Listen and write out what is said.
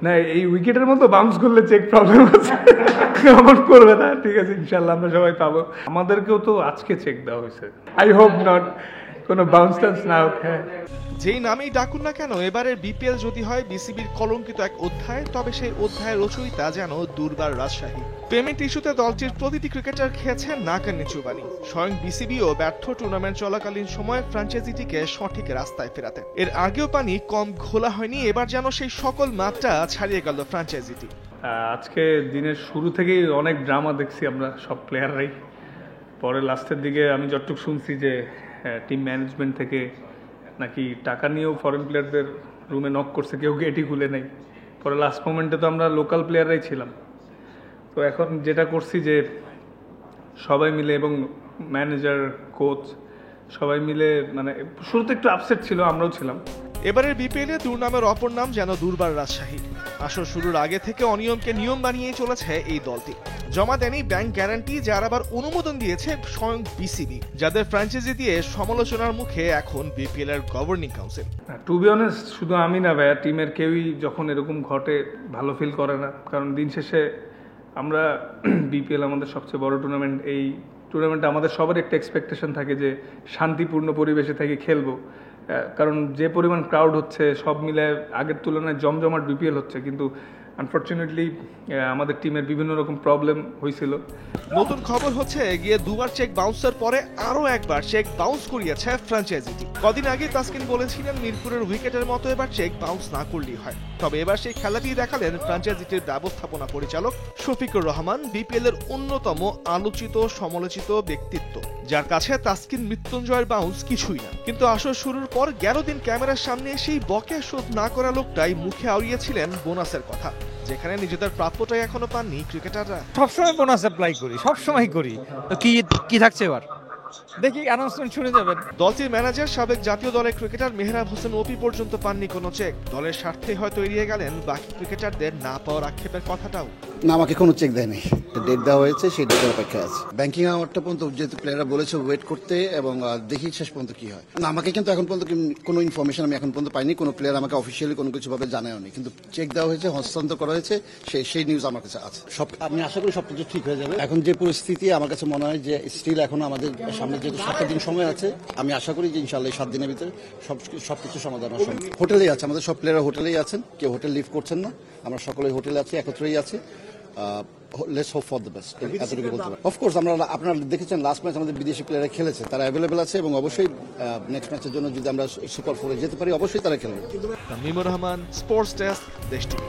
না এই উইকেটের মতো বাউন্স করলে চেক প্রবলেম আছে, এমন করবে না। ঠিক আছে, ইনশাল্লাহ আমরা সবাই পাবো। আমাদেরকেও তো আজকে চেক দেওয়া হয়েছে, আই হোপ নট কোনো বাউন্স টাউন্স না হোক। হ্যাঁ, যেই নামেই ডাকুন না কেন, এবারের বিপিএল যদি হয় বিসিবির কলঙ্কিত এক অধ্যায়, তবে সেই অধ্যায়ের রচয়িতা যেন দুর্বার রাজশাহী। পেমেন্ট ইস্যুতে দলটির প্রতিটি ক্রিকেটার খেয়েছে নাকানি চুবানি। স্বয়ং বিসিবিও ব্যর্থ টুর্নামেন্ট চলাকালীন সময়ে ফ্র্যাঞ্চাইজিটিকে সঠিক রাস্তায় ফেরাতে। এর আগেও পানি কম ঘোলা হয়নি, এবার যেন সেই সকল মাত্রা ছাড়িয়ে গেল ফ্র্যাঞ্চাইজিটি। আজকে দিনের শুরু থেকেই অনেক ড্রামা দেখছি আমরা সব প্লেয়াররাই। পরে লাস্টের দিকে আমি যতটুকু শুনছি যে টিম ম্যানেজমেন্ট থেকে নাকি টাকা নিয়েও ফরেন প্লেয়ারদের রুমে নক করছে, কেউ গেটই খুলে নেই। পরে লাস্ট মোমেন্টে তো আমরা লোকাল প্লেয়াররাই ছিলাম। তো এখন যেটা করছি যে সবাই মিলে, এবং ম্যানেজার, কোচ সবাই মিলে, মানে শুরুতে একটু আপসেট ছিল, আমরাও ছিলাম। এবারের বিপিএলে দুর্নামের অপর নাম যেন দুর্বার রাজশাহী। আসর শুরুর আগে থেকে অনিয়মকে নিয়ম বানিয়ে চলেছে এই দলটি। জমা দেয়নি ব্যাংক গ্যারান্টি, যার আবার অনুমোদন দিয়েছে স্বয়ং বিসিবি, যাদের ফ্র্যাঞ্চাইজি দিয়ে সমালোচনার মুখে এখন বিপিএল এর governing council. To be honest, শুধু আমি না ভাইয়া, টিমের কেউই যখন এরকম ঘটে ভালো ফিল করে না। কারণ দিন শেষে আমরা বিপিএল আমাদের সবচেয়ে বড় টুর্নামেন্ট। এই টুর্নামেন্টে আমাদের সবার একটা এক্সপেকটেশন থাকে যে শান্তিপূর্ণ পরিবেশে থেকে খেলবো। কারণ যে পরিমাণ ক্রাউড হচ্ছে, সব মিলে আগের তুলনায় জমজমাট বিপিএল হচ্ছে। কিন্তু আনফর্চুনেটলি আমাদের টিমের বিভিন্ন রকম প্রবলেম হয়েছিল। নতুন খবর হচ্ছে, গিয়ে দুবার চেক বাউন্সের পরে আরো একবার চেক বাউন্স করিয়েছে ফ্র্যাঞ্চাইজিটি। কদিন আগে তাসকিন বলেছিলেন মিরপুরের উইকেটের মতো এবার চেক বাউন্স না করলেই হয়। তবে এবার সেই খেলাটি দেখালেন ফ্র্যাঞ্চাইজিটির ব্যবস্থাপনা পরিচালক শফিকুর রহমান, বিপিএল এর অন্যতম আলোচিত সমালোচিত ব্যক্তিত্ব, যার কাছে তাসকিন মৃত্যুঞ্জয়ের বাউন্স কিছুই না। কিন্তু আসর শুরুর পর 11 দিন ক্যামেরার সামনে সেই বকেয়া শোধ না করা লোকটাই মুখে আউড়িয়েছিলেন বোনাসের কথা, যেখানে নিজেদের প্রাপ্যটাই এখনো পাননি ক্রিকেটাররা। সবসময় বোনাস অ্যাপ্লাই করি, সবসময় করি। তো কি থাকছে এবার, দেখি অ্যানাউন্সমেন্ট শুনে যাবেন। দলটির ম্যানেজার, সাবেক জাতীয় দলের ক্রিকেটার মেহরাব হোসেন ওপি পর্যন্ত পাননি কোনো চেক। দলের স্বার্থে হয়তো এড়িয়ে গেলেন বাকি ক্রিকেটারদের না পাওয়ার আক্ষেপের কথাটাও। না, আমাকে কোনো চেক দেয়নি। ডেট দেওয়া হয়েছে, সেই ডেটের অপেক্ষায় আছে। ব্যাংকিং আওয়ারটা পর্যন্ত যেহেতু প্লেয়াররা বলেছে ওয়েট করতে, এবং দেখি শেষ পর্যন্ত কি হয়। না, আমাকে কিন্তু এখন পর্যন্ত কোনো ইনফরমেশন আমি এখন পর্যন্ত পাইনি। কোনো প্লেয়ার আমাকে অফিসিয়ালি কোনো কিছু ভাবে জানায়নি, কিন্তু চেক দেওয়া হয়েছে, হস্তান্তর করা হয়েছে, সেই নিউজ আমার কাছে আছে। আমি আশা করি সবকিছু ঠিক হয়ে যাবে। এখন যে পরিস্থিতি, আমার কাছে মনে হয় যে স্টিল এখন আমাদের সামনে যেহেতু 7 দিন সময় আছে, আমি আশা করি যে ইনশাআল্লাহ 7 দিনের ভিতরে সবকিছু সমাধান হবে। হোটেলেই আছে, আমাদের সব প্লেয়াররা হোটেলেই আছেন, কেউ হোটেল লিভ করছেন না। আমরা সকলেই হোটেলে আছি, একত্রেই আছি। Let's hope for the best, এতটুকু বলতে পারি। অফকোর্স আপনারা দেখেছেন লাস্ট ম্যাচ আমাদের বিদেশি প্লেয়াররা খেলেছে, তারা অ্যাভেলেবেল আছে, এবং অবশ্যই নেক্সট ম্যাচের জন্য যদি আমরা সুপার 4-এ যেতে পারি, অবশ্যই তারা খেলবে। তামিমুর রহমান, স্পোর্টস ডেস্ক, দেশ টিভি।